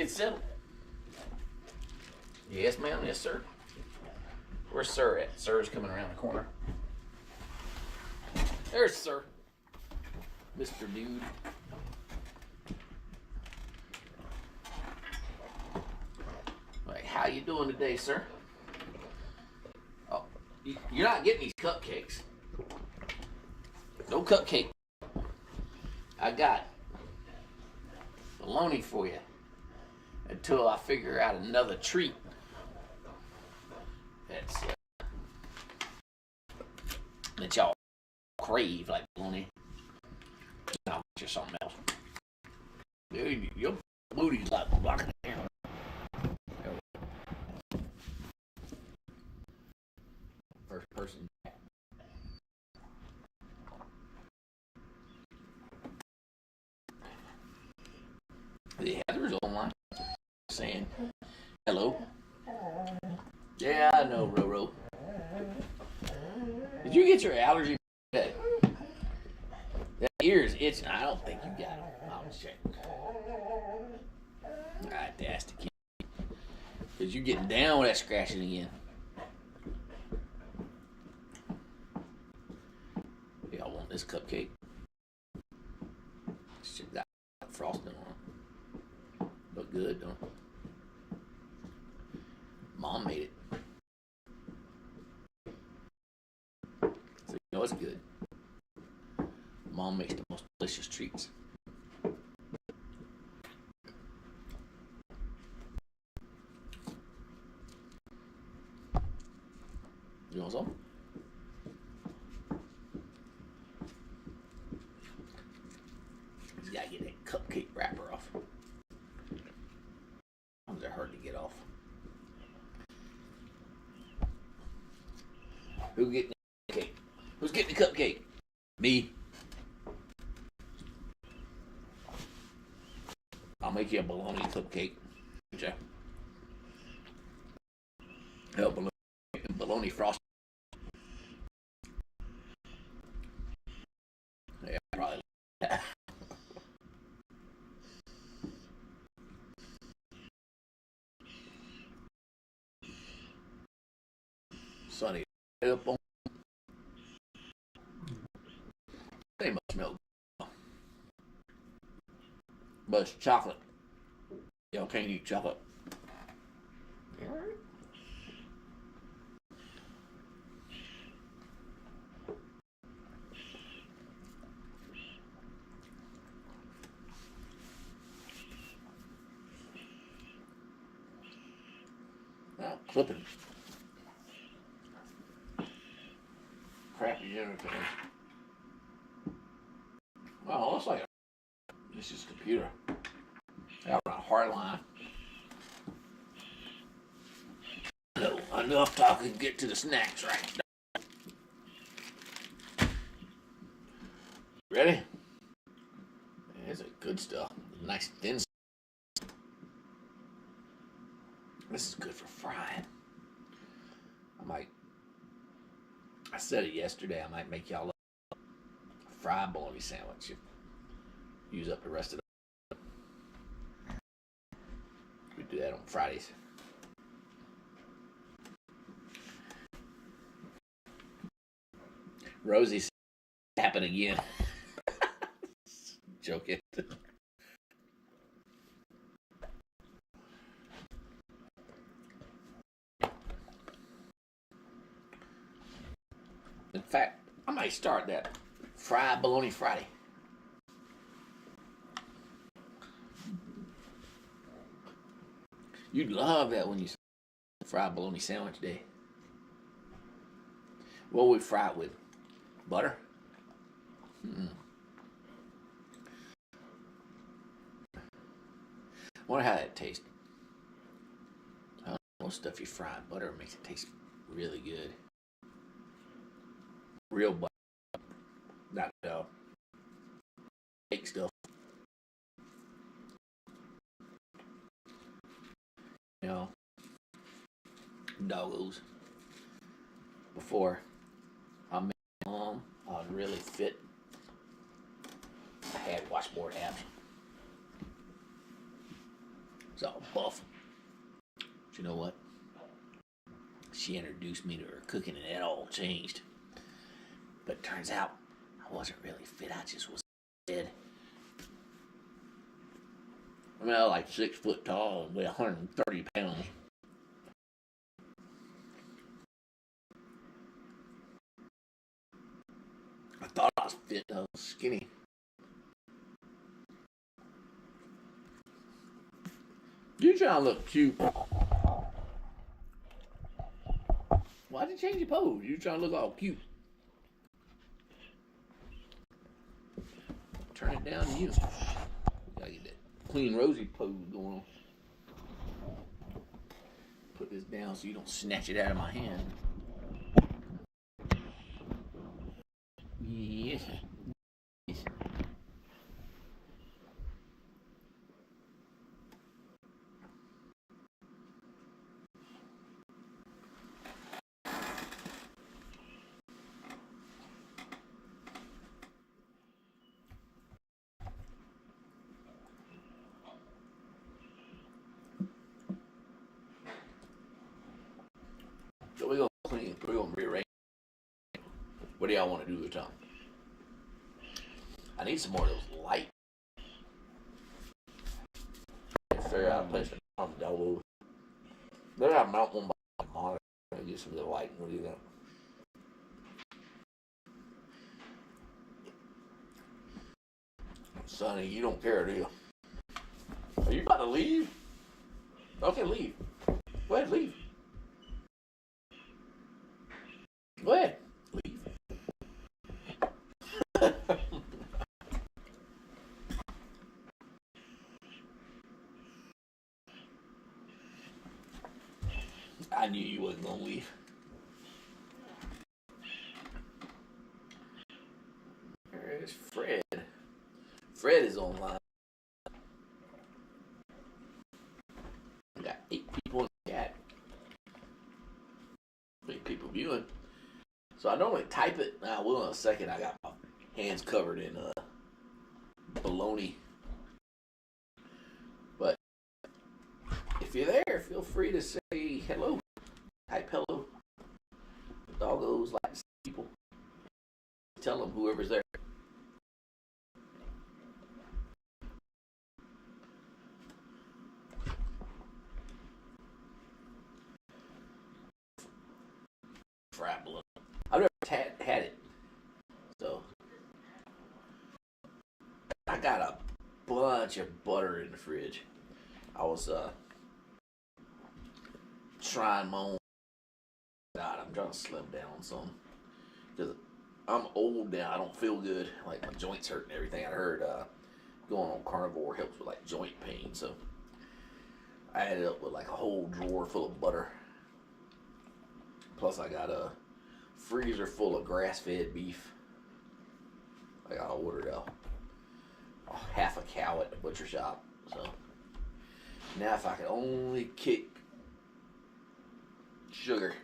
get settled. Yes, ma'am. Yes, sir. Where's Sir at? Sir's coming around the corner. There's Sir. Mr. Dude. Like, how you doing today, sir? Oh, you're not getting these cupcakes. No cupcake. I got bologna for you until I figure out another treat. That y'all crave, like bologna. I'll get you something else. Dude, your booty's like blocking the camera. First person. The Heather's online saying hello. Yeah, I know, Roro. Did you get your allergy? That ear is itching. I don't think you got it. I'll check. Alright, that's the key. Because you're getting down with that scratching again. Y'all want this cupcake? Should got frosting on. Look good, don't it? Mom made it. So you know it's good. Mom makes the most delicious treats. You want some? You gotta get that cupcake wrapper off. Sometimes they're hard to get off. Who's getting the cake? Who's getting the cupcake? Me. I'll make you a bologna cupcake. Okay. Bologna frosting. Yeah, probably like that. Sunny up on. They must smell good. But it's chocolate. Y'all can't eat chocolate. Now, clipping. Crappy everything. Well, looks like this is a computer. Out on a hard line. No, enough talking. Get to the snacks right. Ready? This is good stuff. Nice thin. This is good for frying. I said it yesterday. I might make y'all a fried bologna sandwich. Use up the rest of it. We do that on Fridays. Rosie's tapping again. Joking. In fact, I might start that fried bologna Friday. You'd love that when you fried bologna sandwich day. What would we fry it with? Butter? Wonder how that tastes. I don't know, most stuff you fry in butter makes it taste really good. Real butter, not fake stuff. You know, doggos. Before I met my mom, I was really fit. I had washboard abs. was all buff. But you know what? She introduced me to her cooking, and it all changed. But it turns out I wasn't really fit. I just was dead. I mean, I was like 6 foot tall and weigh 130 pounds. I thought I was fit. I was skinny. You trying to look cute. Why'd you change your pose? You trying to look all cute. Turn it down to you. Gotta get that clean rosy pose going on. Put this down so you don't snatch it out of my hand. Yes. Yes. So we're gonna clean. We're gonna rearrange. What do y'all want to do with the tongue? I need some more of those light. Figure out a place to mount them all over. Maybe I mount one by the monitor and get some of the light. What do you think? Sonny, you don't care, do you? Are you about to leave? Okay, leave. Go ahead, leave. Go ahead, leave. I knew you wasn't gonna leave. There's Fred. Fred is online. I got 8 people in the chat. 8 people viewing. So I normally type it. I will in a second. I got my hands covered in bologna. But if you're there, feel free to say hello. Type hello. The doggos like to see people. Tell them whoever's there. Fried bologna. I've never had it. So I got a bunch of butter in the fridge. I was trying my own. God, I'm trying to slim down some because I'm old now. I don't feel good. Like my joints hurt and everything. I heard going on carnivore helps with like joint pain. So I ended up with like a whole drawer full of butter. Plus I got a freezer full of grass-fed beef. Like I ordered a half a cow at the butcher shop. So now if I could only kick sugar.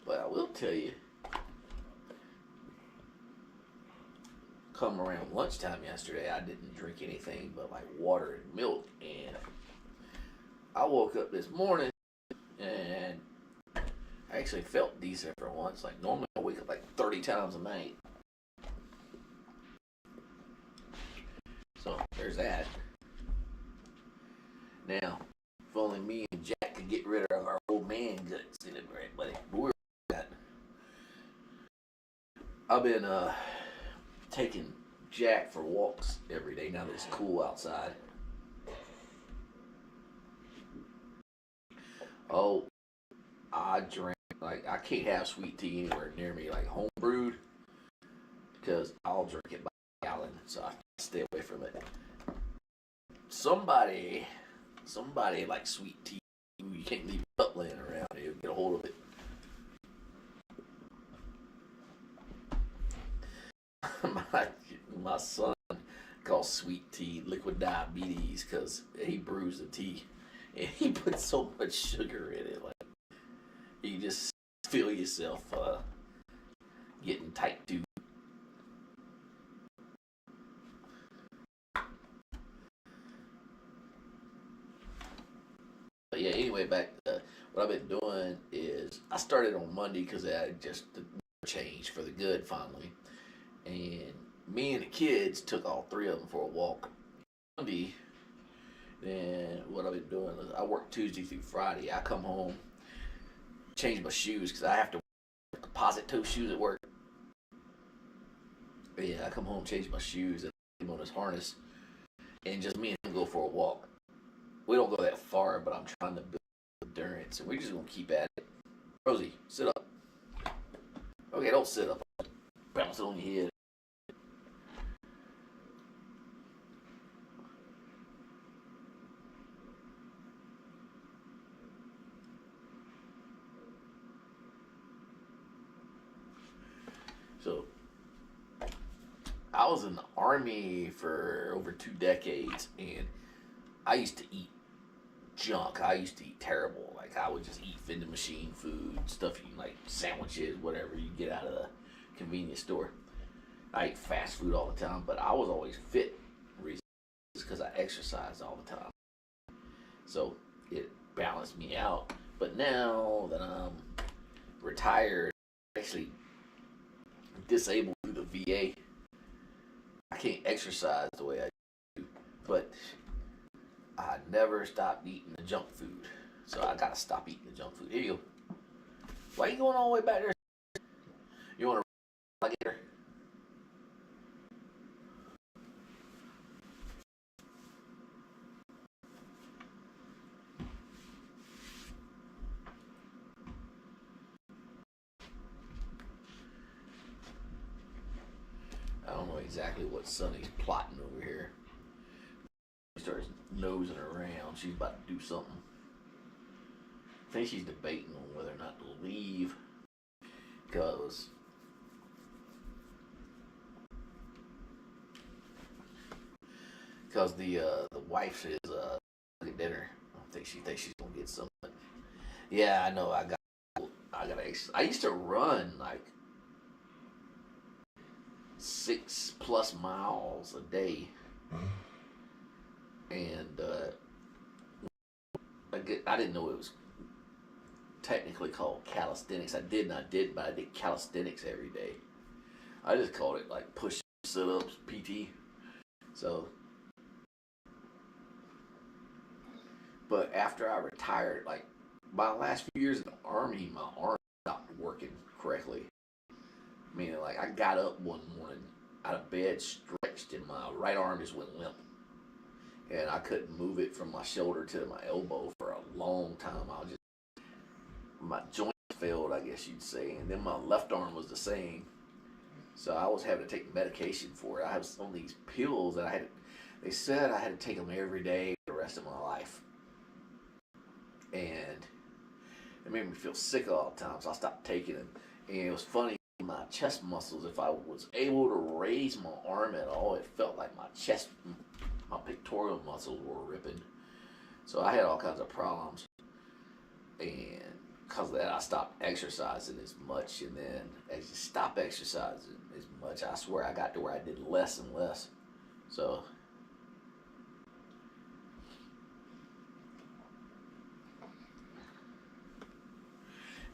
But I will tell you, come around lunchtime yesterday, I didn't drink anything but like water and milk. And I woke up this morning and I actually felt decent for once. Like normally I wake up like 30 times a night. So there's that. Now, if only me and Jack could get rid of our old man guts in it, right, buddy? But we're that. I've been taking Jack for walks every day now that it's cool outside. Oh, I drink, like, I can't have sweet tea anywhere near me, like home brewed, because I'll drink it by the gallon, so I stay away from it. Somebody like sweet tea. You can't leave it up laying around. You'll get a hold of it. my son calls sweet tea liquid diabetes because he brews the tea and he puts so much sugar in it. Like you just feel yourself getting type 2 way back. What I've been doing is I started on Monday because I just changed for the good finally, and me and the kids took all three of them for a walk Monday. Then what I've been doing is I work Tuesday through Friday. I come home, change my shoes because I have to wear composite toe shoes at work. But yeah, I come home, change my shoes, and put him on his harness, and just me and him go for a walk. We don't go that far, but I'm trying to build endurance, and we're just gonna keep at it. Rosie, sit up. Okay, don't sit up. Bounce it on your head. So, I was in the army for over 2 decades, and I used to eat junk. I used to eat terrible. Like I would just eat vending machine food, stuff you like sandwiches, whatever you get out of the convenience store. I ate fast food all the time, but I was always fit. Reason is because I exercised all the time, so it balanced me out. But now that I'm retired, actually disabled through the VA, I can't exercise the way I do. But I never stopped eating the junk food. So I gotta stop eating the junk food. Here you go. Why are you going all the way back there? You want to alligator? I don't know exactly what Sonny's plotting over here. She starts nosing around. She's about to do something. I think she's debating on whether or not to leave because the wife is at dinner. I think she thinks she's gonna get something. Yeah, I know. I got. I used to run like 6+ miles a day, and I didn't know it was technically called calisthenics. But I did calisthenics every day. I just called it like push sit ups, PT. So, but after I retired, like my last few years in the army, my arm stopped working correctly. Meaning, like I got up one morning out of bed, stretched, and my right arm just went limp, and I couldn't move it from my shoulder to my elbow for a long time. I was just my joint failed, I guess you'd say, and then my left arm was the same. So I was having to take medication for it. I have some of these pills that I had. They said I had to take them every day for the rest of my life, and it made me feel sick all the time. So I stopped taking them, and it was funny. My chest muscles, if I was able to raise my arm at all, it felt like my pectoral muscles were ripping. So I had all kinds of problems, and because of that, I stopped exercising as much. And then as you stop exercising as much, I swear I got to where I did less and less. So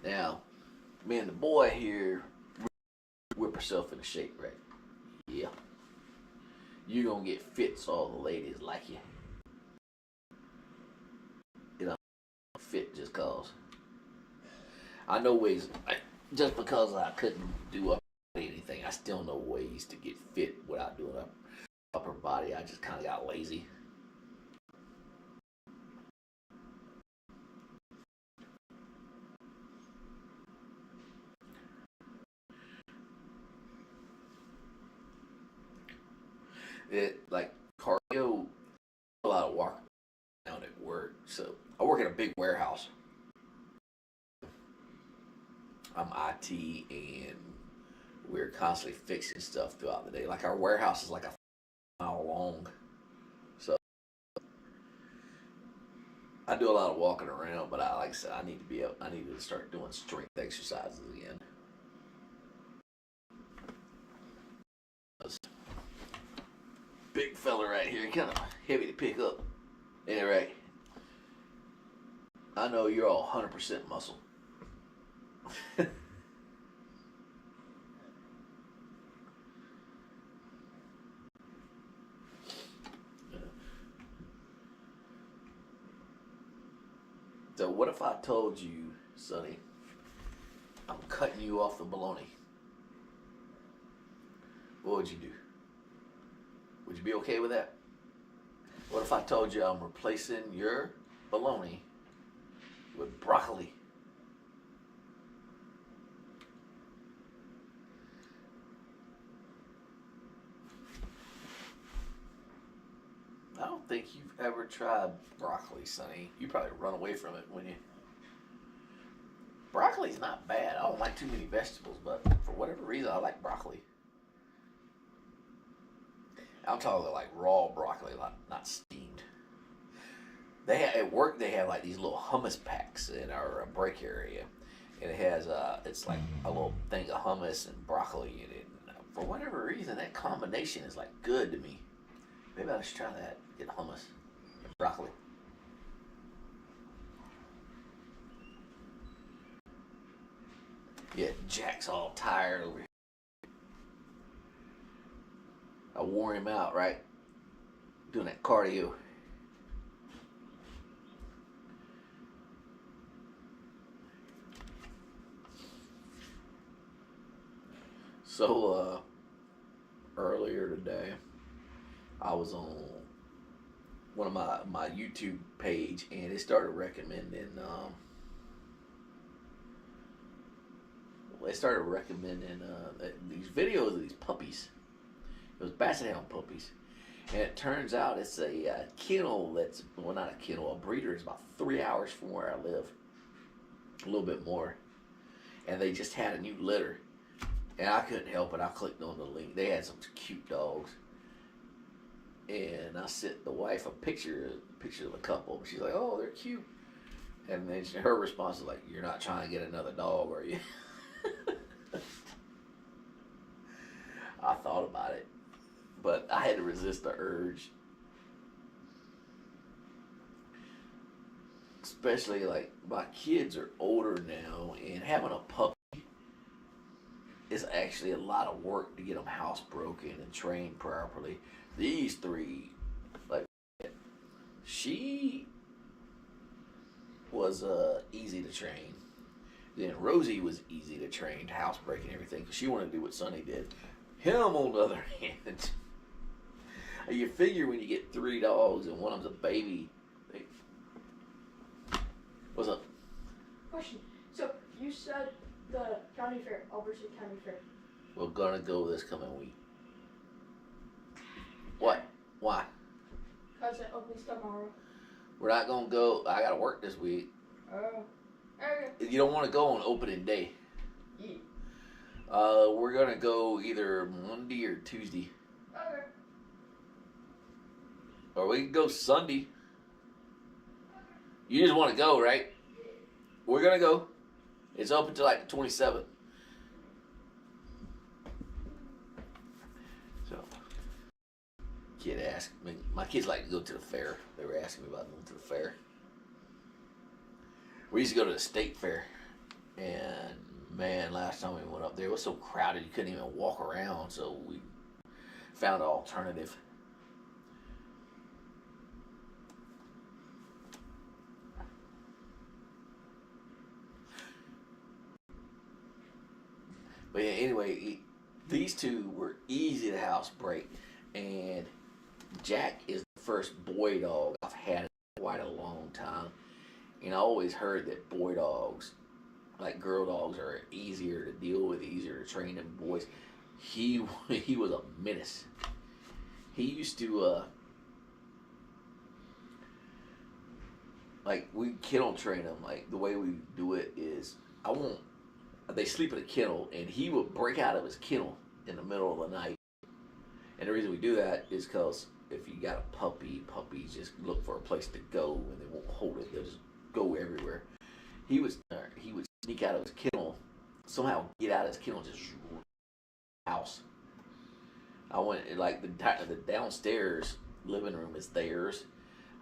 now, me and the boy here whip herself into shape, right? Yeah. You're gonna get fit so all the ladies like you. You know, fit just cause. I know ways, just because I couldn't do anything, I still know ways to get fit without doing upper body. I just kind of got lazy. It like cardio, a lot of walking around at work. So I work in a big warehouse. I'm IT, and we're constantly fixing stuff throughout the day. Like our warehouse is like a mile long. So I do a lot of walking around, but like I said, I need to start doing strength exercises again. This big fella right here, kind of heavy to pick up. Anyway, I know you're all 100% muscle. So what if I told you, Sonny, I'm cutting you off the bologna? What would you do? Would you be okay with that? What if I told you I'm replacing your bologna with broccoli? I don't think you've ever tried broccoli, Sonny. You probably run away from it when you. Broccoli's not bad. I don't like too many vegetables, but for whatever reason, I like broccoli. I'm talking like raw broccoli, not steamed. At work they have like these little hummus packs in our break area, and it has it's like a little thing of hummus and broccoli in it. And for whatever reason, that combination is like good to me. Maybe I should try that. Get hummus and broccoli. Yeah, Jack's all tired over here. I wore him out, right? Doing that cardio. So, earlier today, I was on one of my YouTube page, and it started recommending. They started recommending these videos of these puppies. It was Basset Hound puppies, and it turns out it's a kennel that's well, not a kennel, a breeder is about 3 hours from where I live, a little bit more, and they just had a new litter, and I couldn't help it. I clicked on the link. They had some cute dogs. And I sent the wife a picture of the couple. She's like, "Oh, they're cute." And then her response is like, "You're not trying to get another dog, are you?" I thought about it, but I had to resist the urge. Especially like my kids are older now, and having a puppy is actually a lot of work to get them housebroken and trained properly. These three, like, she was easy to train. Then Rosie was easy to train, housebreak and everything, because she wanted to do what Sonny did. Him, on the other hand, you figure when you get 3 dogs and one of them's a baby. They, what's up? Question. So you said the county fair, Albertson County Fair. We're gonna go this coming week. What? Why? Because it opens tomorrow. We're not gonna go. I gotta work this week. Oh. Okay. You don't want to go on opening day. Yeah. We're gonna go either Monday or Tuesday. Okay. Or we can go Sunday. You just want to go, right? We're gonna go. It's open till like the 27th. So, kid asked me. My kids like to go to the fair. They were asking me about going to the fair. We used to go to the state fair, and man, last time we went up there, it was so crowded you couldn't even walk around. So we found an alternative. But yeah, anyway, these two were easy to housebreak, and Jack is the first boy dog I've had in quite a long time. And I always heard that boy dogs, like girl dogs, are easier to deal with, easier to train than boys. He was a menace. He used to like we kennel train him. Like the way we do it is, I won't. They sleep in a kennel, and he would break out of his kennel in the middle of the night. And the reason we do that is because if you got a puppy, puppies just look for a place to go, and they won't hold it. They'll just go everywhere. He would sneak out of his kennel, somehow get out of his kennel, just house. I went like the downstairs living room is theirs.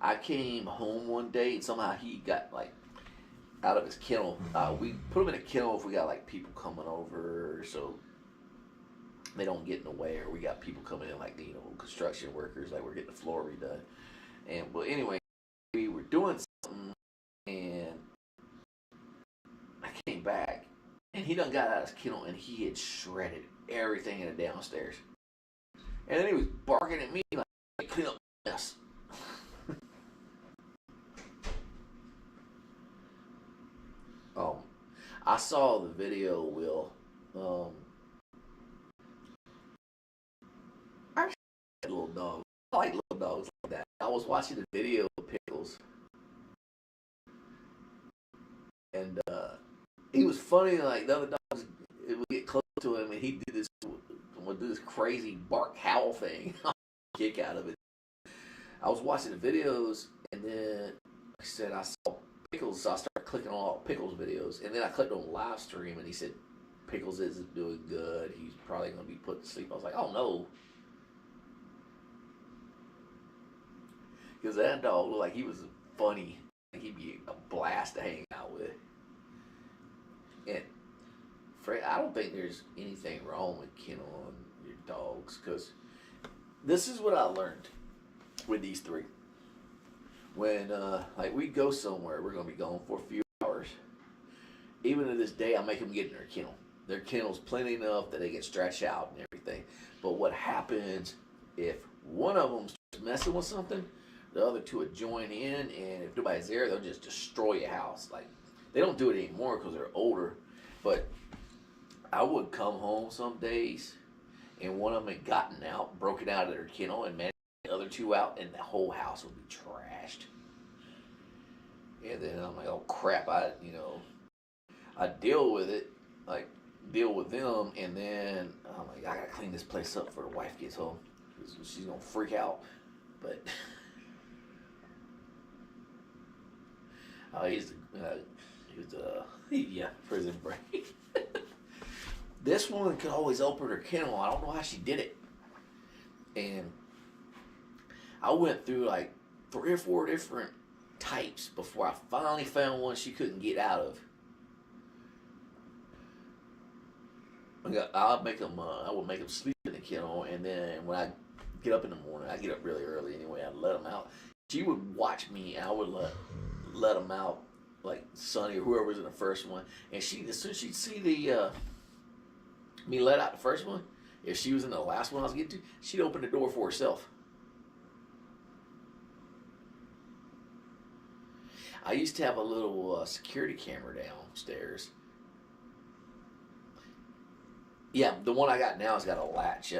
I came home one day and somehow he got like out of his kennel. We put him in a kennel if we got like people coming over, so they don't get in the way, or we got people coming in like construction workers, like we're getting the floor redone. And but anyway, we were doing something, and I came back, and he done got out of his kennel, and he had shredded everything in the downstairs. And then he was barking at me like, clean up the mess. I saw the video, Will. I like little dogs. I like little dogs like that. I was watching the video of Pickles, and he was funny. Like the other dogs would get close to him, and he would do this crazy bark howl thing. Kick out of it. I was watching the videos, and then like I said, I saw Pickles, so I started clicking on all Pickles videos, and then I clicked on live stream, and he said Pickles isn't doing good. He's probably going to be put to sleep. I was like, oh no, because that dog looked like he was funny. Like he'd be a blast to hang out with. And Fred, I don't think there's anything wrong with kenneling your dogs, because this is what I learned with these three. When like we go somewhere, we're gonna be gone for a few hours. Even to this day, I make them get in their kennel. Their kennel's plenty enough that they can stretch out and everything. But what happens if one of them starts messing with something, the other two would join in, and if nobody's there, they'll just destroy your house. Like they don't do it anymore because they're older. But I would come home some days, and one of them had gotten out, broken out of their kennel, and managed the other two out, and the whole house would be trashed. And then I'm like, oh crap, I deal with it, like deal with them, and then I'm like, I gotta clean this place up before the wife gets home. She's gonna freak out. But he was yeah, prison break. This woman could always open her kennel. I don't know how she did it. And I went through like 3 or 4 different types before I finally found one she couldn't get out of. I would make them sleep in the kennel, and then when I get up in the morning, I get up really early anyway. I'd let them out. She would watch me, and I would let them out, like Sonny or whoever was in the first one. And as soon as she'd see me let out the first one, if she was in the last one I was getting to, she'd open the door for herself. I used to have a little security camera downstairs. Yeah, the one I got now has got a latch.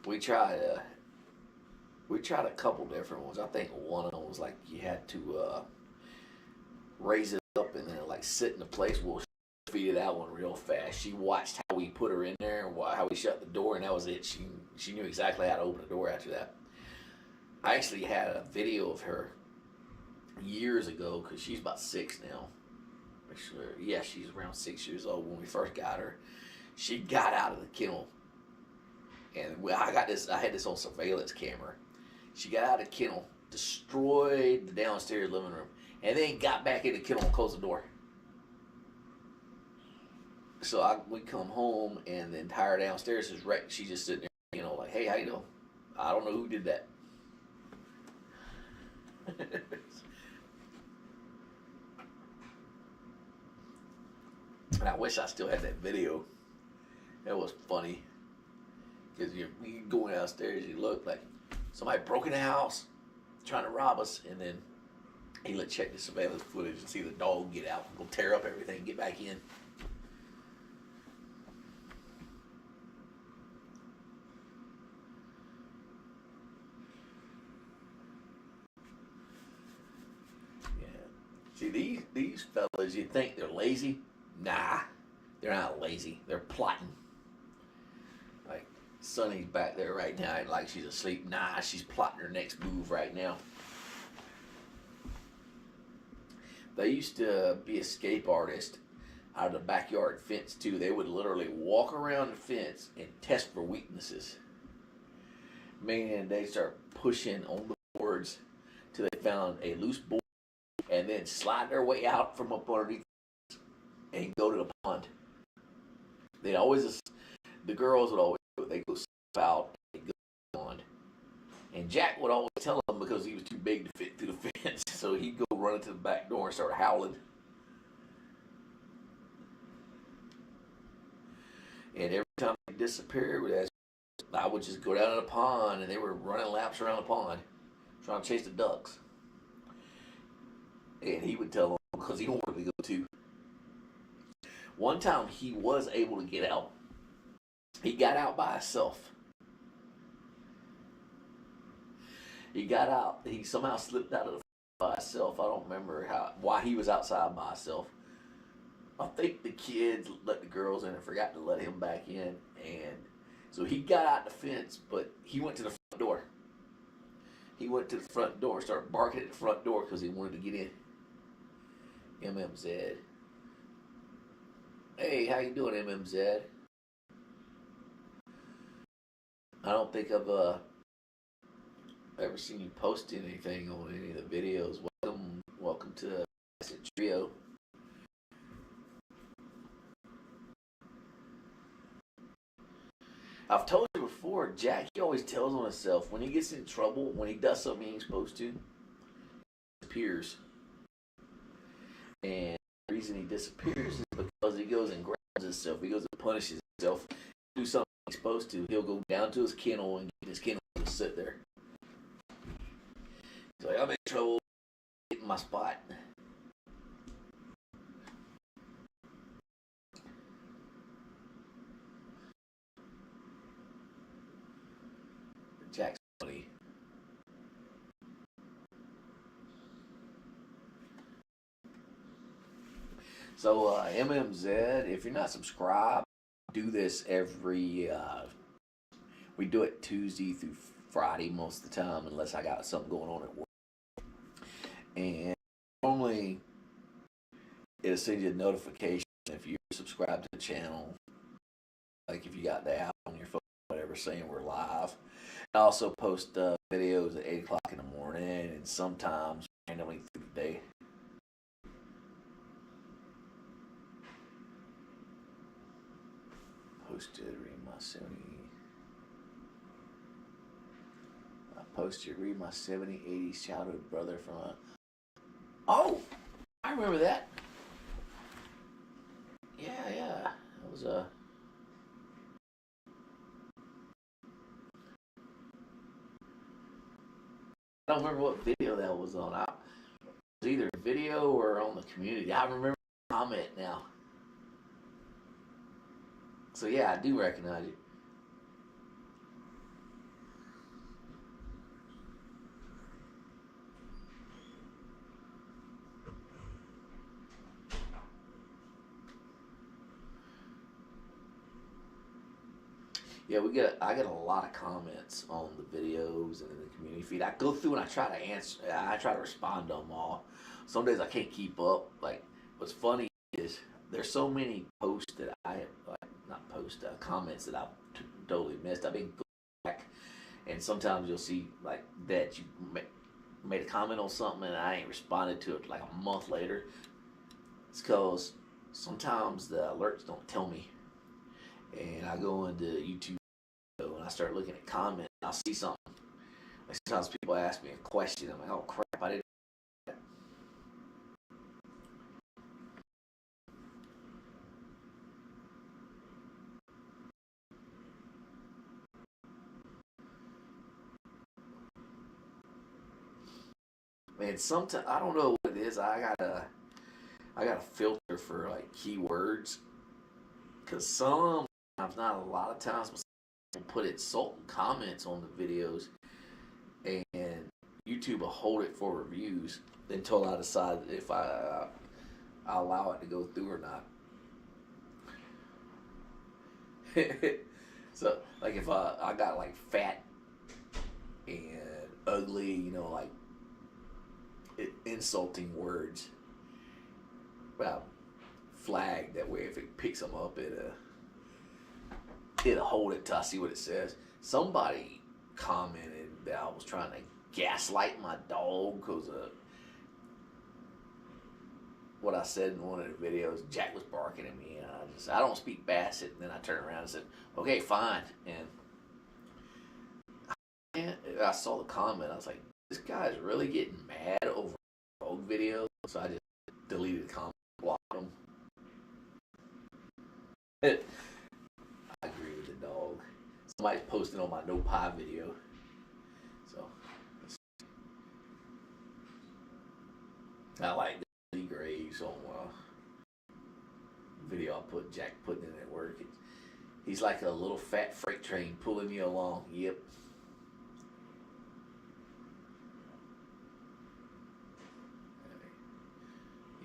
We tried a couple different ones. I think one of them was like you had to raise it up and then like sit in a place. We'll feed it that one real fast. She watched how we put her in there and how we shut the door, and that was it. She knew exactly how to open the door after that. I actually had a video of her years ago, because she's about 6 now. Yeah, she's around 6 years old when we first got her. She got out of the kennel, and I had this on surveillance camera. She got out of the kennel, destroyed the downstairs living room, and then got back in the kennel and closed the door. So we come home, and the entire downstairs is wrecked. She's just sitting there, like, hey, how you doing? I don't know who did that. And I wish I still had that video. That was funny. Because you go downstairs, you look like somebody broke in the house trying to rob us, and then he check the surveillance footage and see the dog get out and go tear up everything and get back in. Yeah. See, these fellas, you think they're lazy? Nah, they're not lazy. They're plotting. Like, Sonny's back there right now, and like she's asleep. Nah, she's plotting her next move right now. They used to be escape artists out of the backyard fence too. They would literally walk around the fence and test for weaknesses. Meaning they start pushing on the boards till they found a loose board, and then slide their way out from up underneath and go to the pond. They'd always, the girls would always go, they go out and go to the pond. And Jack would always tell them because he was too big to fit through the fence, so he'd go running to the back door and start howling. And every time they disappeared, I would just go down to the pond, and they were running laps around the pond, trying to chase the ducks. And he would tell them because he wanted to go too. One time he was able to get out. He got out by himself. He got out. He somehow slipped out of the by himself. I don't remember why he was outside by himself. I think the kids let the girls in and forgot to let him back in, and so he got out the fence, but he went to the front door. He went to the front door, started barking at the front door because he wanted to get in. MMZ. Hey, how you doing, MMZ? I don't think I've ever seen you post anything on any of the videos. Welcome to Acid Trio. I've told you before, Jack, he always tells on himself when he gets in trouble, when he does something he ain't supposed to, he disappears. And the reason he disappears is because he goes and grabs himself. He goes and punishes himself. Do something he's supposed to. He'll go down to his kennel and get his kennel to sit there. He's like, I'm in trouble. Get in my spot. Jack's funny. So MMZ, if you're not subscribed, do this every. We do it Tuesday through Friday most of the time, unless I got something going on at work. And normally, it'll send you a notification if you're subscribed to the channel. Like if you got the app on your phone, whatever, saying we're live. I also post videos at 8 o'clock in the morning, and sometimes randomly through the day. Posted read my 70. I posted read my 70, 80s childhood brother from. Oh, I remember that. Yeah, that was a. I don't remember what video that was on. It was either a video or on the community. I remember the comment now. So yeah, I do recognize you. Yeah, I get a lot of comments on the videos and in the community feed. I go through and I try to answer. I try to respond to them all. Some days I can't keep up. Like, what's funny is there's so many posts that I have, comments that I've totally missed. I've been going back, and sometimes you'll see like that you made a comment on something and I ain't responded to it like a month later. It's because sometimes the alerts don't tell me, and I go into YouTube and I start looking at comments. I'll see something. Like sometimes people ask me a question. I'm like, oh crap, I didn't. Man, sometimes I don't know what it is. I got a filter for like keywords, because sometimes, not a lot of times, people put insulting comments on the videos, and YouTube will hold it for reviews until I decide if I allow it to go through or not. So, like if I got like fat and ugly, like insulting words, well, flag that way. If it picks them up, it'll hold it till I see what it says. Somebody commented that I was trying to gaslight my dog because what I said in one of the videos. Jack was barking at me, and I don't speak Basset. And then I turned around and said, "Okay, fine." And I saw the comment. I was like, "This guy's really getting mad over a dog video." So I just deleted the comment, blocked him. I agree with the dog. Somebody's posting on my no pie video. So I like the Graves on video I put Jack putting in at work. He's like a little fat freight train pulling you along. Yep.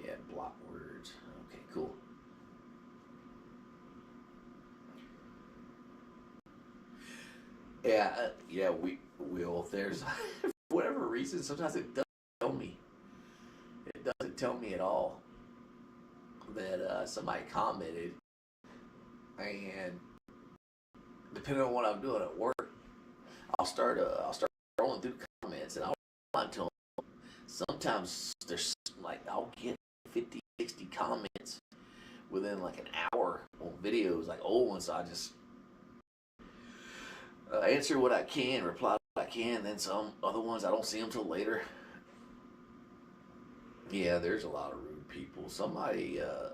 Yeah, block words. Okay, cool. Yeah, we will. There's for whatever reason, sometimes it doesn't tell me. It doesn't tell me at all that somebody commented, and depending on what I'm doing at work, I'll start scrolling through the comments, and I'll respond to them. Sometimes there's like I'll get 50, 60 comments within like an hour on videos, like old ones. So I just answer what I can, reply what I can, then some other ones I don't see them till later. Yeah, there's a lot of rude people. Somebody I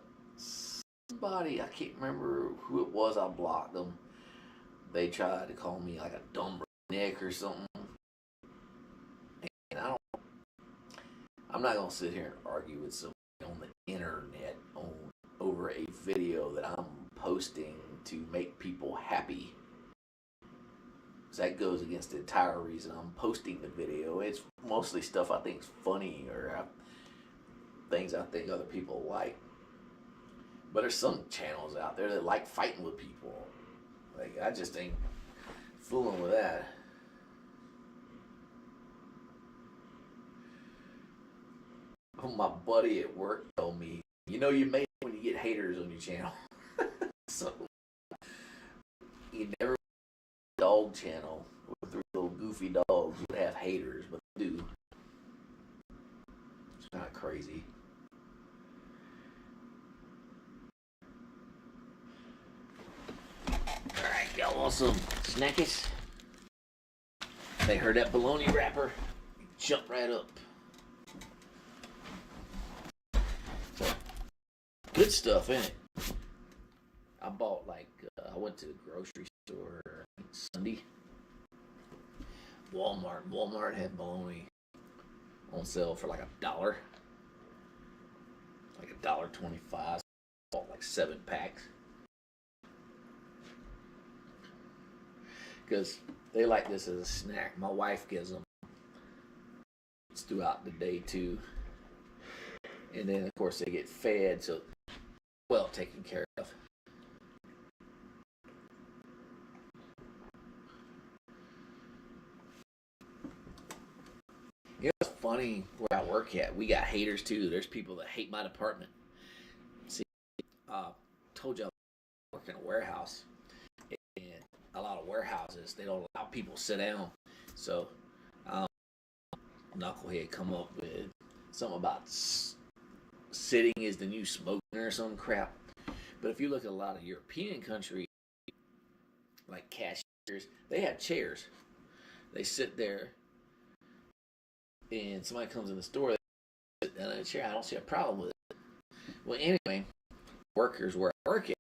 can't remember who it was. I blocked them. They tried to call me like a dumb neck or something, and I'm not gonna sit here and argue with somebody on the internet over a video that I'm posting to make people happy. That goes against the entire reason I'm posting the video. It's mostly stuff I think is funny or things I think other people like. But there's some channels out there that like fighting with people. Like, I just ain't fooling with that. My buddy at work told me, you know, you made it when you get haters on your channel. So, you never dog channel with 3 little goofy dogs would have haters, but they do. It's kind of crazy. Alright, y'all want some snackies? They heard that bologna wrapper, jump right up. So, good stuff, ain't it? I bought I went to the grocery store Sunday. Walmart had bologna on sale for like $1, like $1.25. Bought like 7 packs because they like this as a snack. My wife gives them throughout the day too, and then of course they get fed, so well taken care of. You know, it's funny where I work at. We got haters too. There's people that hate my department. See, told you I work in a warehouse, and a lot of warehouses they don't allow people to sit down. So, knucklehead come up with something about sitting is the new smoking or some crap. But if you look at a lot of European countries, like cashiers, they have chairs. They sit there, and somebody comes in the store, they sit down in a chair. I don't see a problem with it. Well, anyway, workers where I work at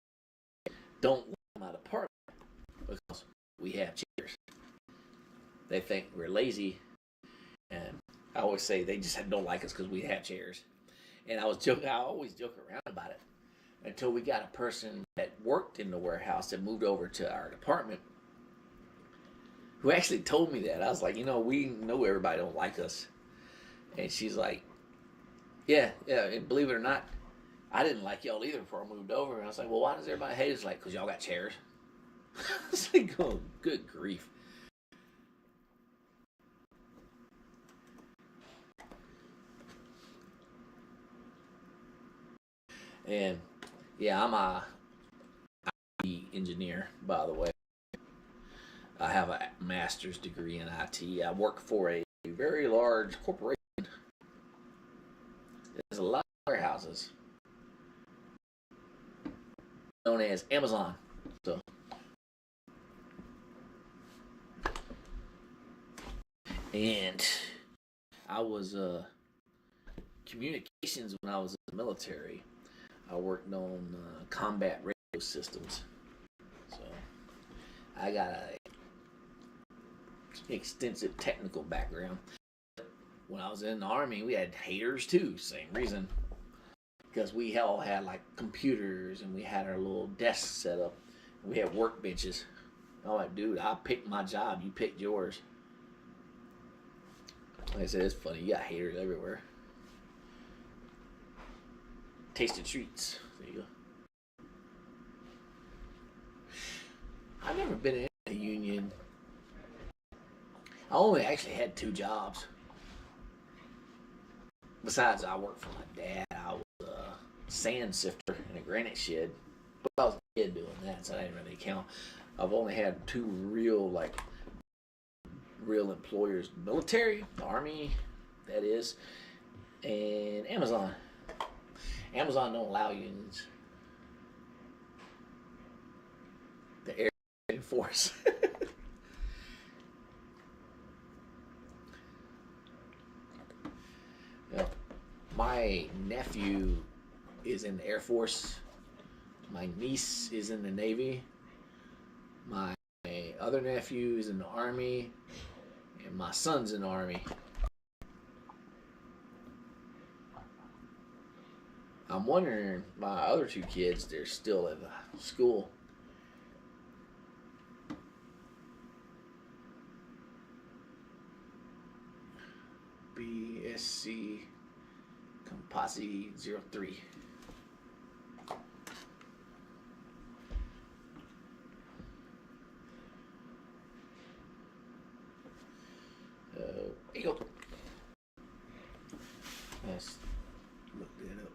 don't let them out of apartment because we have chairs. They think we're lazy, and I always say they just don't like us because we have chairs. And I always joke around about it until we got a person that worked in the warehouse that moved over to our department who actually told me that. I was like, we know everybody don't like us. And she's like, yeah, and believe it or not, I didn't like y'all either before I moved over. And I was like, well, why does everybody hate us? Like, because y'all got chairs. It's like, oh, good grief. And yeah, I'm a IT engineer, by the way. I have a master's degree in IT. I work for a very large corporation. There's a lot warehouses known as Amazon. So, and I was communications when I was in the military. I worked on combat radio systems, so I got a extensive technical background. When I was in the army, we had haters too. Same reason, because we all had like computers and we had our little desks set up. We had workbenches. I'm like, dude, I picked my job. You picked yours. Like I said, it's funny. You got haters everywhere. Tasted treats. There you go. I've never been in a union. I only actually had 2 jobs. Besides, I worked for my dad. I was a sand sifter in a granite shed. But I was a kid doing that, so I didn't really count. I've only had 2 real employers: military, the army, that is, and Amazon. Amazon don't allow unions. The Air Force. Yep. My nephew is in the Air Force. My niece is in the Navy. My other nephew is in the Army. And my son's in the Army. I'm wondering, my other 2 kids, they're still in school. BSC Composite 03. There you go. Let's look that up.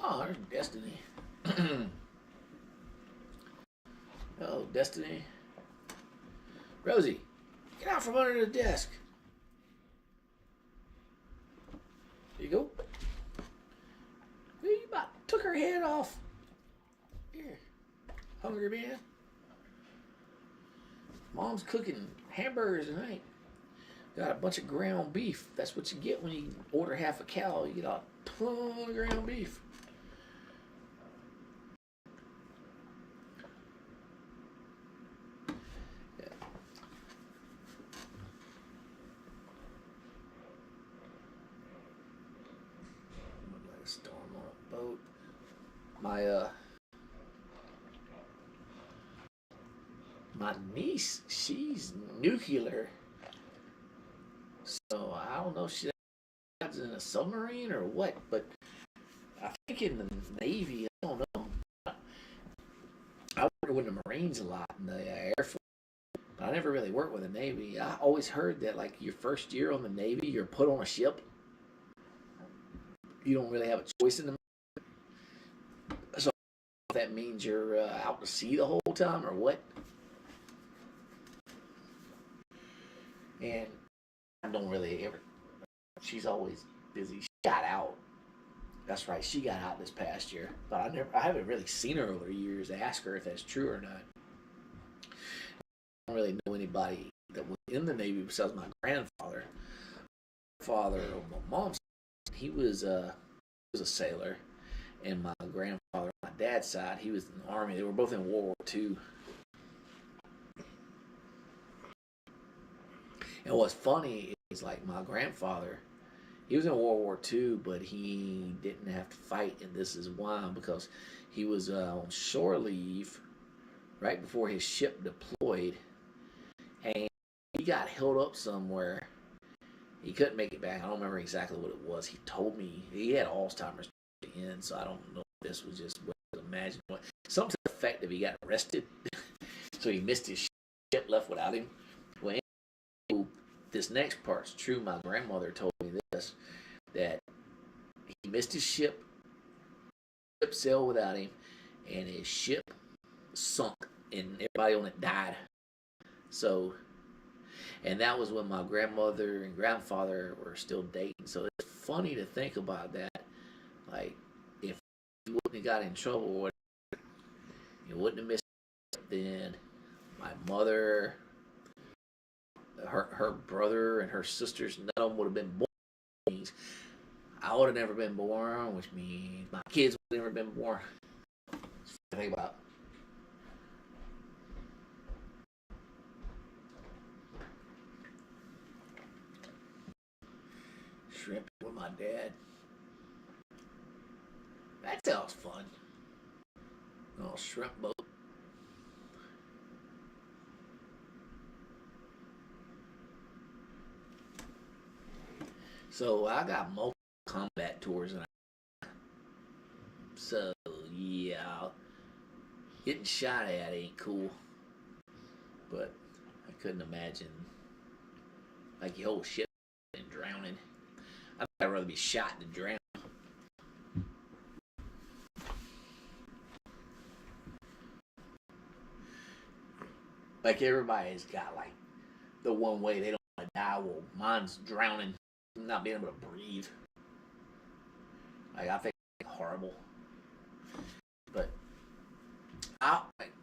Oh, there's Destiny. Oh, Destiny. Rosie, get out from under the desk. There you go. You about took her head off. Here, hungry man. Mom's cooking hamburgers tonight. Got a bunch of ground beef. That's what you get when you order half a cow. You get a ton of ground beef. Storm on a boat. My niece, she's nuclear, so I don't know if she's in a submarine or what, but I think in the Navy, I don't know. I worked with the Marines a lot in the Air Force, but I never really worked with the Navy. I always heard that like your first year on the Navy, you're put on a ship. You don't really have a choice in the. So that means you're out to sea the whole time, or what? And I don't really ever. She's always busy. She got out. That's right. She got out this past year, but I haven't really seen her over the years to ask her if that's true or not. I don't really know anybody that was in the Navy besides my grandfather. Father on my mom's, he was a sailor, and my grandfather on my dad's side, he was in the Army. They were both in World War II. And what's funny is like my grandfather, he was in World War II, but he didn't have to fight, and this is why, because he was on shore leave right before his ship deployed, and he got held up somewhere, He couldn't make it back. I don't remember exactly what it was. He told me he had Alzheimer's at the end, so I don't know if this was just what I imagined. Something to the effect that he got arrested, so he missed his ship, left without him. Well, anyway, this next part's true. My grandmother told me this, that he missed his ship sailed without him, and his ship sunk, and everybody on it died. So, and that was when my grandmother and grandfather were still dating. So it's funny to think about that. Like, if he wouldn't have got in trouble, or whatever, you wouldn't have missed it, then my mother, her brother, and her sisters, none of them would have been born. I would have never been born, which means my kids would have never been born. Think about. Shrimp with my dad. That sounds fun. Oh, shrimp boat. So I got multiple combat tours, and so yeah, getting shot at ain't cool. But I couldn't imagine like your whole ship and drowning. I'd rather be shot than drown. Like everybody's got like the one way they don't want to die. Well, mine's drowning, not being able to breathe. Like I think it's horrible. But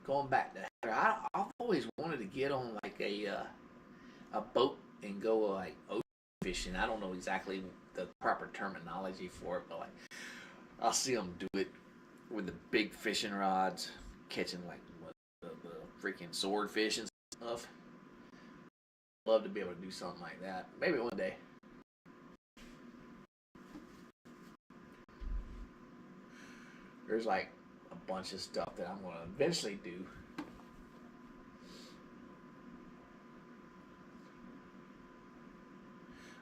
going back to that, I've always wanted to get on like a boat and go like ocean fishing. I don't know exactly the proper terminology for it, but like I'll see them do it with the big fishing rods, catching like the freaking swordfish and stuff. Love to be able to do something like that. Maybe one day. There's like a bunch of stuff that I'm going to eventually do.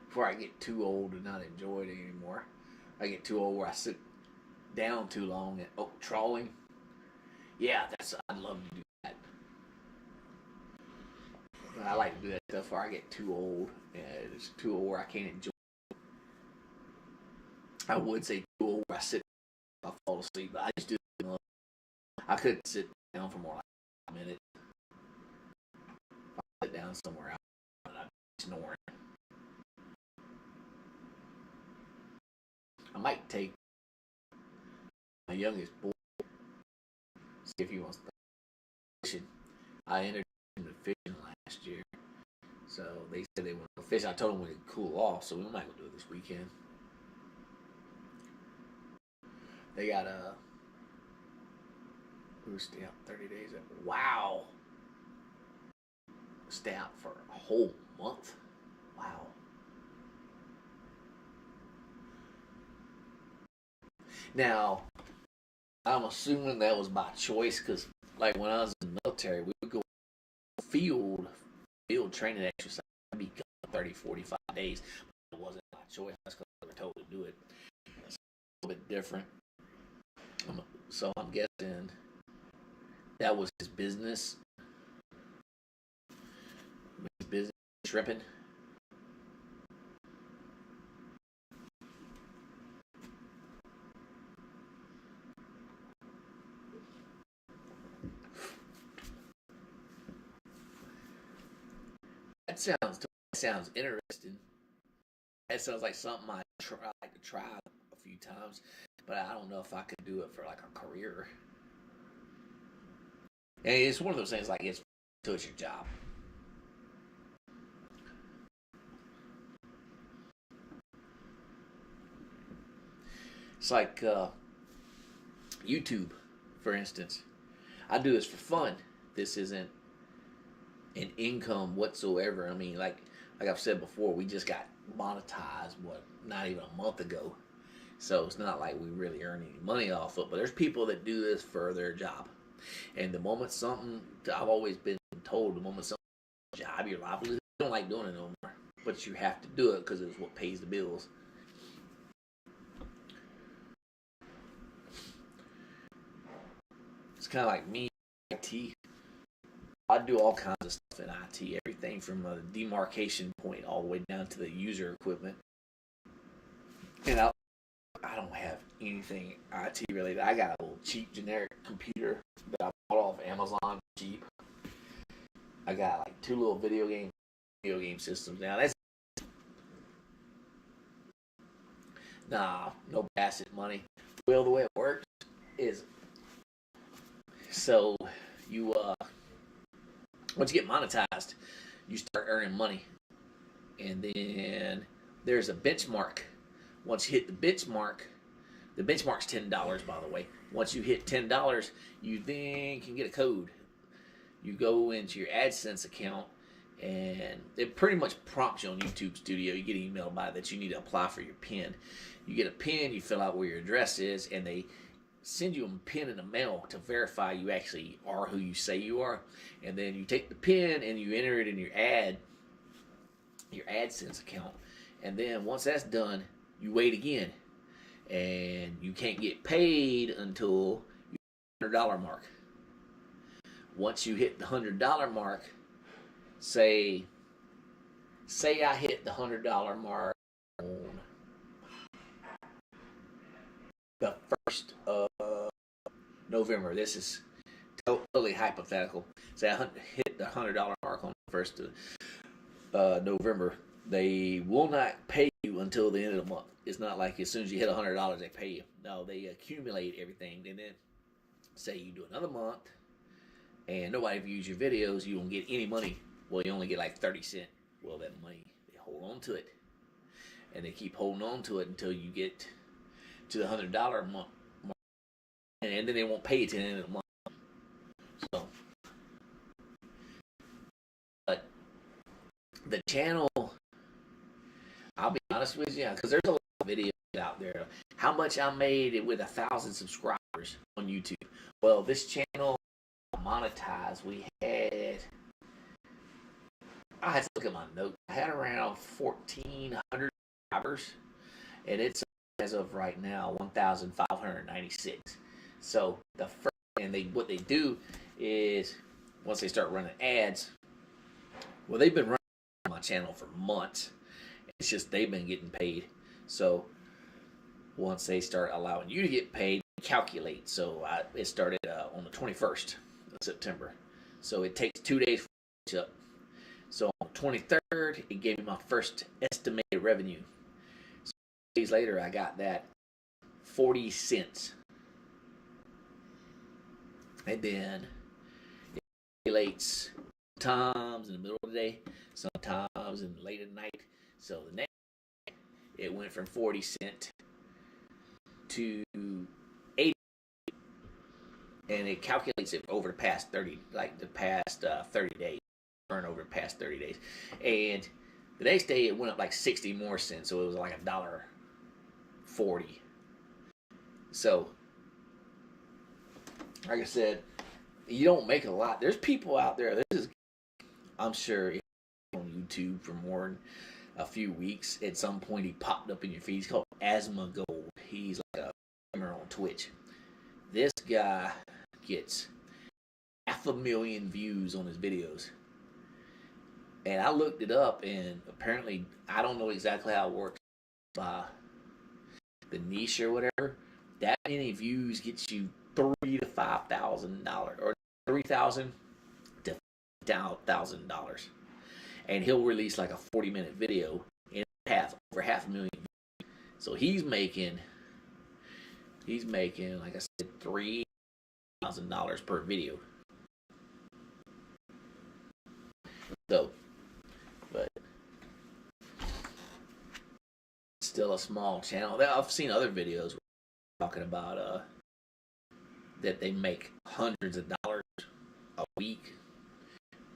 Before I get too old to not enjoy it anymore. I get too old where I sit down too long and trawling. Yeah, I'd love to do that. But I like to do that stuff before I get too old. And it's too old where I can't enjoy it. I would say too old where I sit, I fall asleep, but I just do it. I couldn't sit down for more like a minute. If I sit down somewhere else, I'd be snoring. I might take my youngest boy, see if he wants to fishing. I entered him to fishing last year, so they said they want to fish. I told them we could cool off, so we might go do it this weekend. They got we stay out 30 days. Wow, stay out for a whole month. Wow. Now, I'm assuming that was by choice because, like, when I was in the military, we would go field training exercise. I'd be gone 30, 45 days. But it wasn't by choice. That's because we were told to do it. It's a little bit different. So I'm guessing that was his business. His business tripping. That sounds interesting. That sounds like something I like to try a few times, but I don't know if I could do it for like a career. And it's one of those things like it's your job. It's like YouTube, for instance. I do this for fun. This isn't an income whatsoever. I mean, like I've said before, we just got monetized not even a month ago. So it's not like we really earn any money off of it. But there's people that do this for their job. And the moment something, I've always been told, the moment something job, your livelihood, you don't like doing it no more. but you have to do it because it's what pays the bills. It's kind of like me, IT. I do all kinds of stuff in IT, everything from a demarcation point all the way down to the user equipment. And I don't have anything IT related. I got a little cheap generic computer that I bought off Amazon cheap. I got like 2 little video game systems now. That's no asset money. Well, the way it works is so you once you get monetized, you start earning money, and then there's a benchmark. Once you hit the benchmark's $10, by the way. Once you hit $10, you then can get a code. You go into your AdSense account, and it pretty much prompts you on YouTube Studio. You get an email by that you need to apply for your PIN. You get a PIN, you fill out where your address is, and they send you a PIN in the mail to verify you actually are who you say you are. And then you take the PIN and you enter it in your AdSense account. And then once that's done, you wait again. And you can't get paid until you hit the $100 mark. Once you hit the $100 mark, say I hit the $100 mark on the 1st of November. This is totally hypothetical. Say I hit the $100 mark on the 1st of November. They will not pay you until the end of the month. It's not like as soon as you hit $100, they pay you. No, they accumulate everything. And then say you do another month and nobody views your videos, you don't get any money. Well, you only get like 30 cents. Well, that money, they hold on to it. And they keep holding on to it until you get to the $100 mark. And then they won't pay you till the end of the month. So, but the channel, I'll be honest with you, because there's a lot of videos out there. How much I made with 1,000 subscribers on YouTube. Well, this channel monetized. I had to look at my notes. I had around 1,400 subscribers, and it's as of right now 1,596. So the first, and what they do is once they start running ads, well, they've been running my channel for months. It's just they've been getting paid. So once they start allowing you to get paid, calculate. So it started on the 21st of September. So it takes 2 days for it to up. So on the 23rd, it gave me my first estimated revenue. So 2 days later, I got that 40 cents. And then it calculates sometimes in the middle of the day, sometimes in late at night. So the next day, it went from 40 cents to 80, and it calculates it over the past 30, like the past 30 days, turn over the past 30 days. And the next day it went up like 60 more cents, so it was like $1.40. So, like I said, you don't make a lot. There's people out there. This is, I'm sure, on YouTube for more than a few weeks. At some point, he popped up in your feed. He's called Asthma Gold. He's like a streamer on Twitch. This guy gets 500,000 views on his videos. And I looked it up, and apparently, I don't know exactly how it works by the niche or whatever. That many views gets you $3,000 to $5,000, or $3,000 to $5,000. And he'll release like a 40-minute video and over 500,000 views. So he's making, like I said, $3,000 per video. So, but still a small channel. I've seen other videos talking about that they make hundreds of dollars a week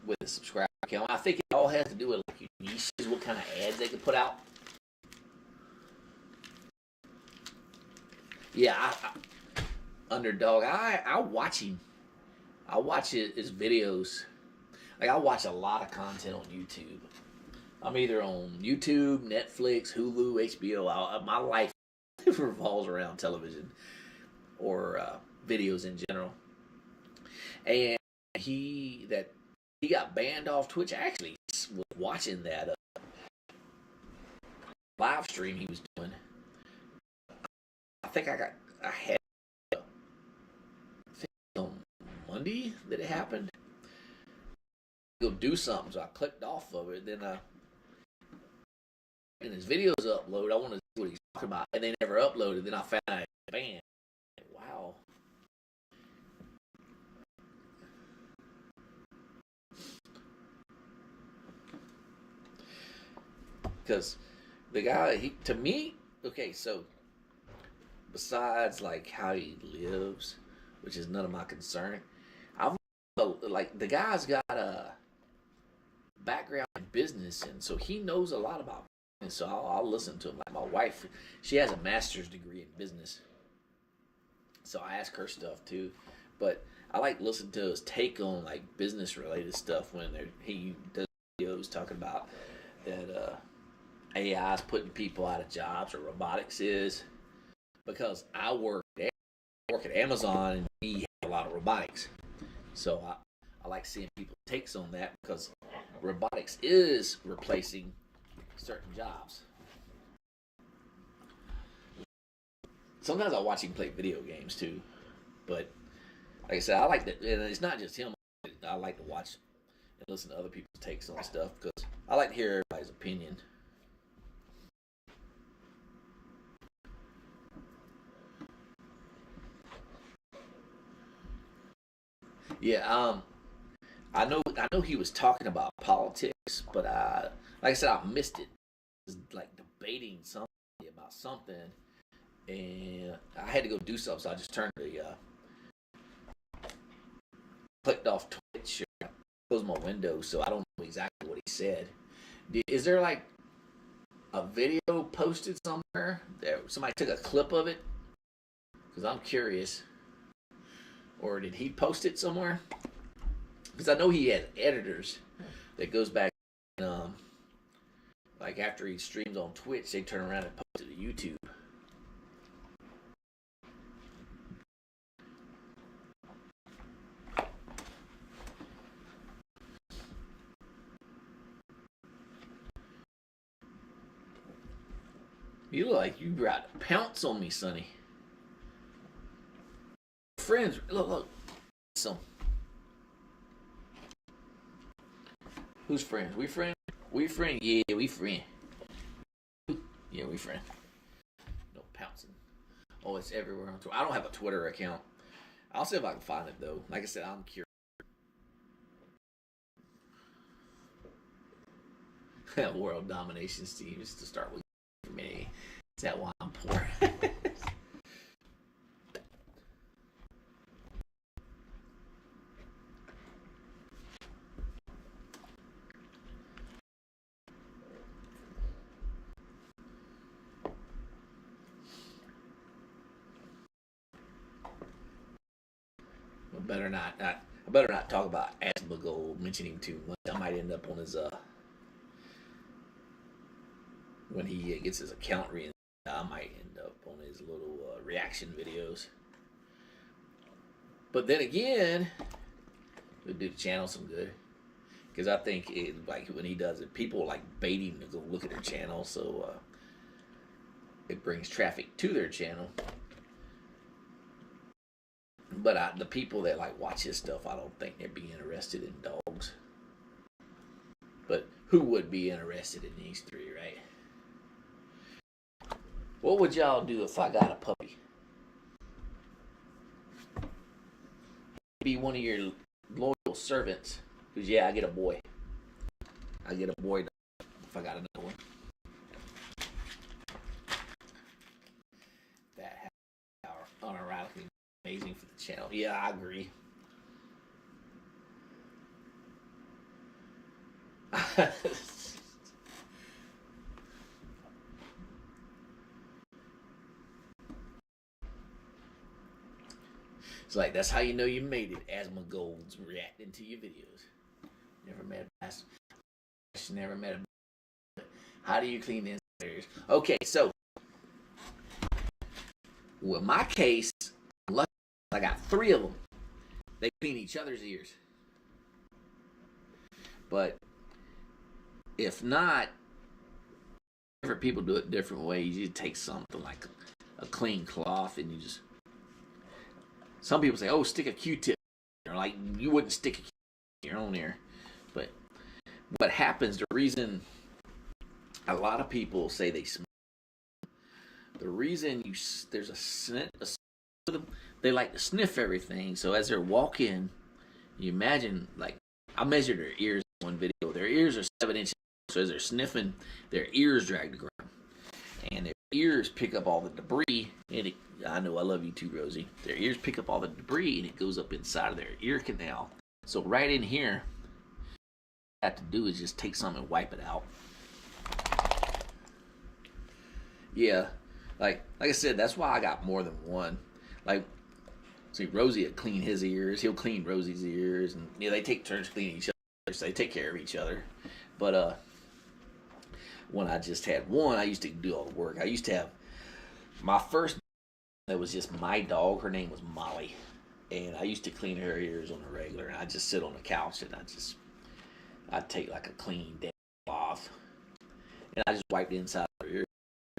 with a subscriber count. I think it all has to do with like your niches, what kind of ads they can put out. Yeah, Underdog. I watch him. I watch his videos. Like I watch a lot of content on YouTube. I'm either on YouTube, Netflix, Hulu, HBO. My life revolves around television or videos in general. And he got banned off Twitch. I actually was watching that live stream he was doing. I think I had on Monday that it happened. Go do something, so I clicked off of it. Then and his videos upload. I want to see what he's talking about, and they never uploaded. Then I found out it was banned. Wow. Because the guy, to me, okay, so besides like how he lives, which is none of my concern, I like the guy's got a background in business, and so he knows a lot about business. So I'll listen to him. Like my wife, she has a master's degree in business, so I ask her stuff too. But I like listening to his take on like business related stuff when he does videos talking about that AI is putting people out of jobs or robotics is, because I work at Amazon and we have a lot of robotics. So I like seeing people takes on that because robotics is replacing certain jobs. Sometimes I watch him play video games too, but like I said, I like that, and it's not just him. I like to watch and listen to other people's takes on stuff because I like to hear everybody's opinion. Yeah, I know he was talking about politics, but like I said, I missed it. It was like debating something about something, and I had to go do something, so I just turned clicked off Twitch, closed my window, so I don't know exactly what he said. Is there like a video posted somewhere that somebody took a clip of it? Because I'm curious. Or did he post it somewhere? Because I know he has editors that goes back, like after he streams on Twitch, they turn around and post it to YouTube. You look like you got to pounce on me, Sonny. Friends, look. So, who's friends? We friends? We friends? Yeah, we friends. Yeah, we friends. No pouncing. Oh, it's everywhere on Twitter. I don't have a Twitter account. I'll see if I can find it though. Like I said, I'm curious. World domination, Steve, is to start with for me. Is that why I'm poor? I better not talk about Asmongold, mention him too much. I might end up on his when he gets his account reinstated. I might end up on his little reaction videos. But then again, it would do the channel some good because I think like when he does it, people like bait him to go look at their channel, so it brings traffic to their channel. But the people that like watch his stuff, I don't think they'd be interested in dogs. But who would be interested in these three, right? What would y'all do if I got a puppy? Be one of your loyal servants. Because yeah, I get a boy. I get a boy if I got another one. That unironically amazing for the channel. Yeah, I agree. It's like that's how you know you made it. Asmongold's reacting to your videos. Never met a never met a How do you clean the inside of their ears? Okay, so with my case, luckily I got 3 of them. They clean each other's ears. But if not, different people do it different ways. You take something like a clean cloth and you just. Some people say, "Oh, stick a Q-tip." Or like you wouldn't stick a Q-tip in your own ear. But what happens? The reason a lot of people say they smell. The reason there's a sniff. They like to sniff everything. So as they're walking, you imagine like I measured their ears in one video. Their ears are 7 inches. So as they're sniffing, their ears drag the ground, and their ears pick up all the debris. And I know I love you too, Rosie. Their ears pick up all the debris, and it goes up inside of their ear canal. So right in here, what I have to do is just take some and wipe it out. Yeah, like I said, that's why I got more than one. Like, see, Rosie will clean his ears. He'll clean Rosie's ears, and they take turns cleaning each other. So they take care of each other. But when I just had one, I used to do all the work. I used to have my first. That was just my dog. Her name was Molly, and I used to clean her ears on the regular. And I just sit on the couch and I'd take like a clean damn cloth, and I just wipe the inside of her ears,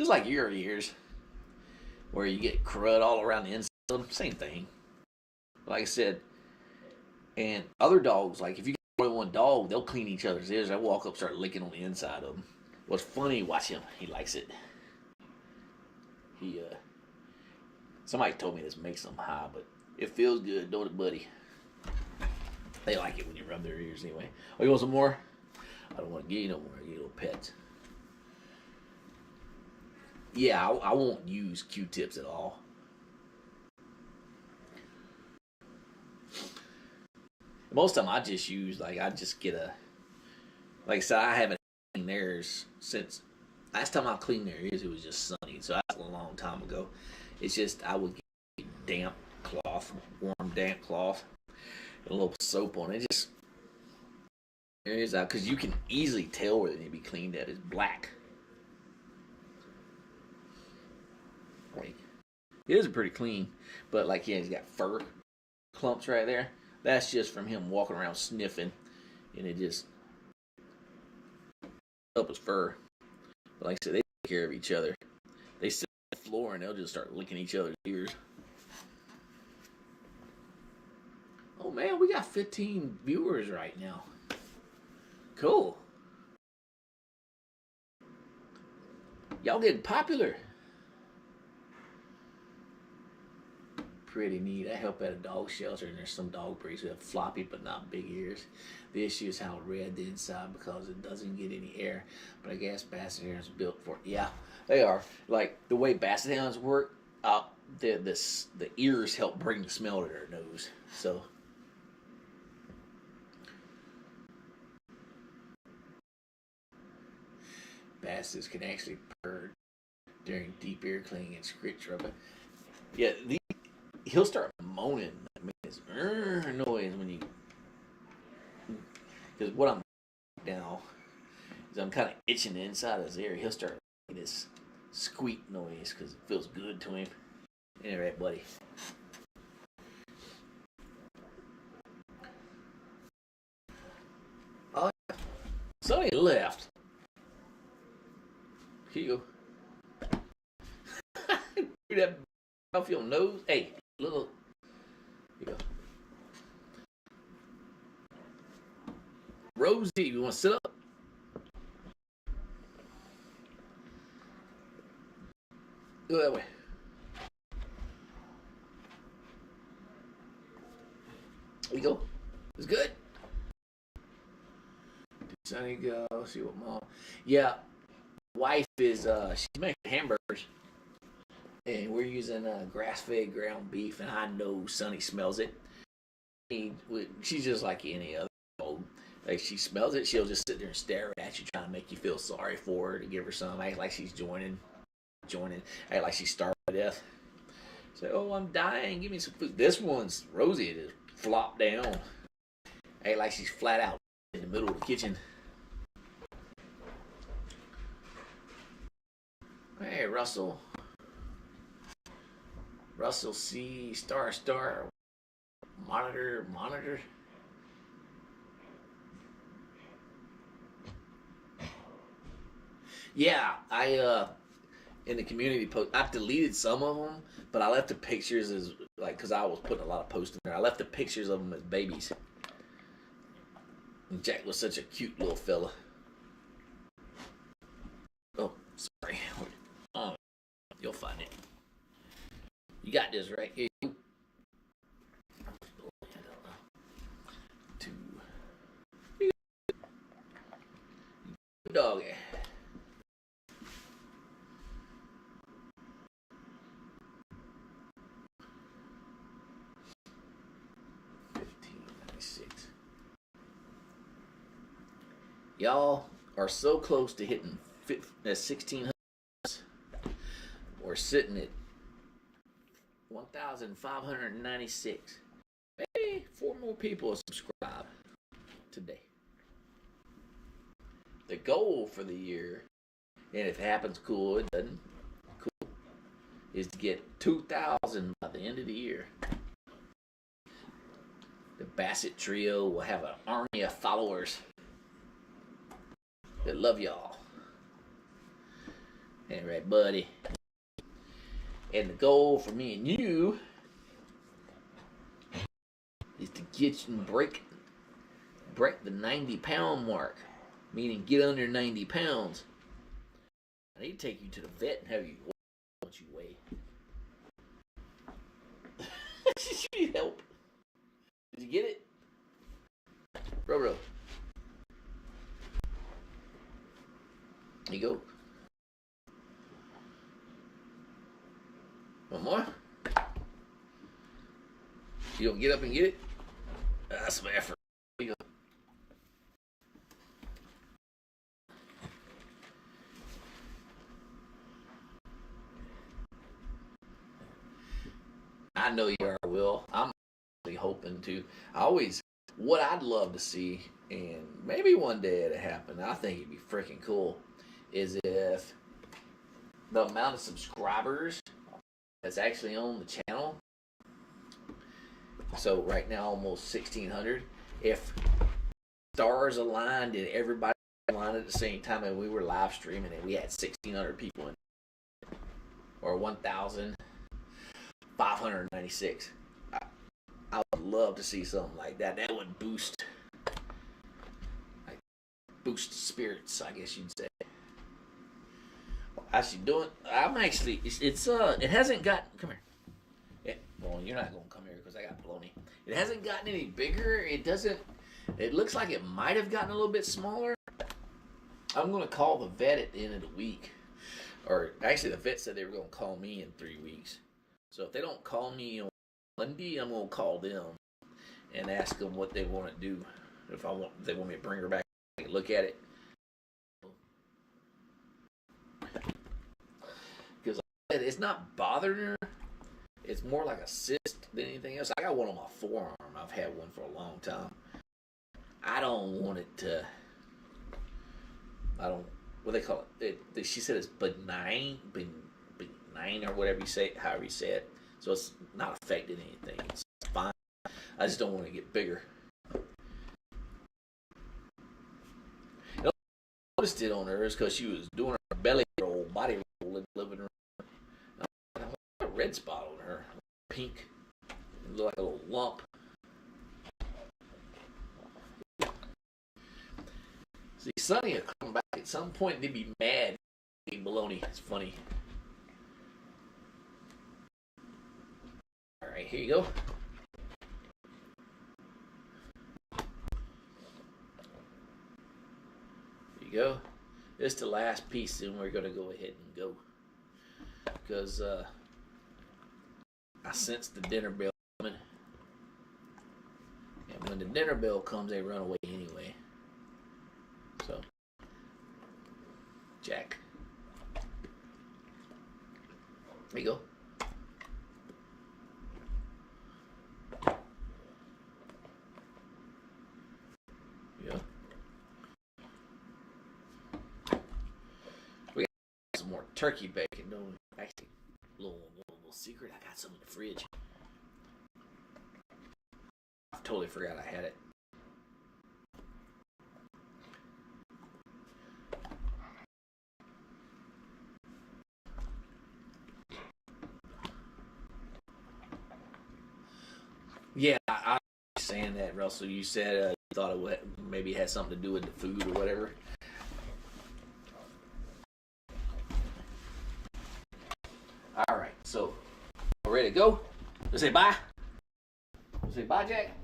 just like your ears, where you get crud all around the inside of them. Same thing. Like I said, and other dogs, like if you get more than one dog, they'll clean each other's ears. They'll walk up, start licking on the inside of them. What's funny, watch him. He likes it. Somebody told me this makes them high, but it feels good, don't it, buddy? They like it when you rub their ears anyway. Oh, you want some more? I don't want to give you no more. I give you little pets. Yeah, I won't use Q-tips at all. Most of them I just use, like, I just get like I said, I haven't cleaned theirs since, last time I cleaned their ears, it was just Sunny, so that's a long time ago. It's just, I would get a damp cloth, warm damp cloth, and a little soap on it, just, ears out, because you can easily tell where they need to be cleaned at. It's black. Like, it is pretty clean, but like, yeah, he's got fur clumps right there. That's just from him walking around sniffing, and it just up his fur. But like I said, they take care of each other. They sit on the floor and they'll just start licking each other's ears. Oh man, we got 15 viewers right now. Cool. Y'all getting popular. Pretty neat. I help at a dog shelter, and there's some dog breeds who have floppy but not big ears. The issue is how red the inside because it doesn't get any air. But I guess Basset Hounds are built for it. Yeah, they are. Like the way Basset Hounds work, the ears help bring the smell to their nose. So Bassets can actually purr during deep ear cleaning and scritch rubbing. Yeah, he'll start moaning. I mean, it's noise when you. Because what I'm now is I'm kind of itching the inside of his ear. He'll start making this squeak noise because it feels good to him. All right, buddy. Oh, yeah. Sonny left. Here you go. Do that off your nose. Hey, little. Here you go. Rosie, you want to sit up? Go that way. There you go. It's good. Sonny go. See what mom. Yeah, wife is she's making hamburgers, and we're using grass-fed ground beef, and I know Sonny smells it. She's just like any other old. Like she smells it, she'll just sit there and stare at you, trying to make you feel sorry for her, to give her some, act like she's joining, act like she's starved to death. Say, oh, I'm dying, give me some food. This one's Rosie, just flop down, act like she's flat out in the middle of the kitchen. Russell. Russell C. Star. Monitor. Yeah, I in the community post, I deleted some of them, but I left the pictures as like because I was putting a lot of posts in there. I left the pictures of them as babies. And Jack was such a cute little fella. Oh, sorry. Oh, you'll find it. You got this right here. Two. Doggy. $15.96. Y'all are so close to hitting 1,600. We're sitting at 1,596. Maybe 4 more people will subscribe today. The goal for the year, and if it happens, cool. It doesn't, cool. Is to get 2,000 by the end of the year. The Bassett Trio will have an army of followers that love y'all. All right, buddy. And the goal for me and you is to get you and break the 90-pound mark, meaning get under 90 pounds. I need to take you to the vet and have you weigh what you weigh. You need help. Did you get it? Bro. There you go. One more? You don't get up and get it? That's some effort. There you go. I know you are, Will. I'm hoping to. What I'd love to see, and maybe one day it'll happen, I think it'd be freaking cool, is if the amount of subscribers that's actually on the channel, so right now almost 1,600, if stars aligned and everybody aligned at the same time and we were live streaming and we had 1,600 people in, or 1,596, I would love to see something like that. That would boost spirits, I guess you'd say. Actually doing, it hasn't got, come here. Well, you're not going to come here because I got bologna. It hasn't gotten any bigger. It looks like it might have gotten a little bit smaller. I'm going to call the vet at the end of the week. Or actually the vet said they were going to call me in 3 weeks. So if they don't call me on Monday, I'm going to call them and ask them what they want to do. If they want me to bring her back and look at it. Because it's not bothering her. It's more like a cyst than anything else. I got one on my forearm. I've had one for a long time. I don't want it to. What they call it? She said it's benign or whatever you say, however you say it. So it's not affecting anything. It's fine. I just don't want to get bigger. I noticed it on her is because she was doing her belly roll, body roll in the living room. I had a red spot on her, pink. It looked like a little lump. See, Sonny will come back at some point and they'd be mad eating bologna. It's funny. Alright, here you go. Here you go. This is the last piece, and we're going to go ahead and go. Because I sense the dinner bell coming. And when the dinner bell comes, they run away anyway. So, Jack. There you go. Yeah. We got some more turkey bacon. No, actually, little secret. I got some in the fridge. I totally forgot I had it. Yeah, I was saying that, Russell. You said you thought it would, maybe had something to do with the food or whatever. All right, so we're ready to go. Let's say bye. Let's say bye, Jack.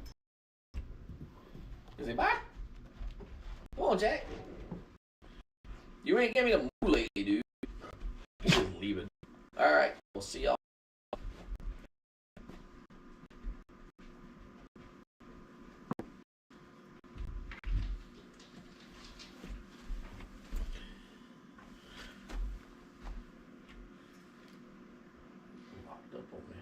Let's say bye. Come on, Jack. You ain't give me the move lately, dude. You just leave it. All right, we'll see y'all. Locked up on me.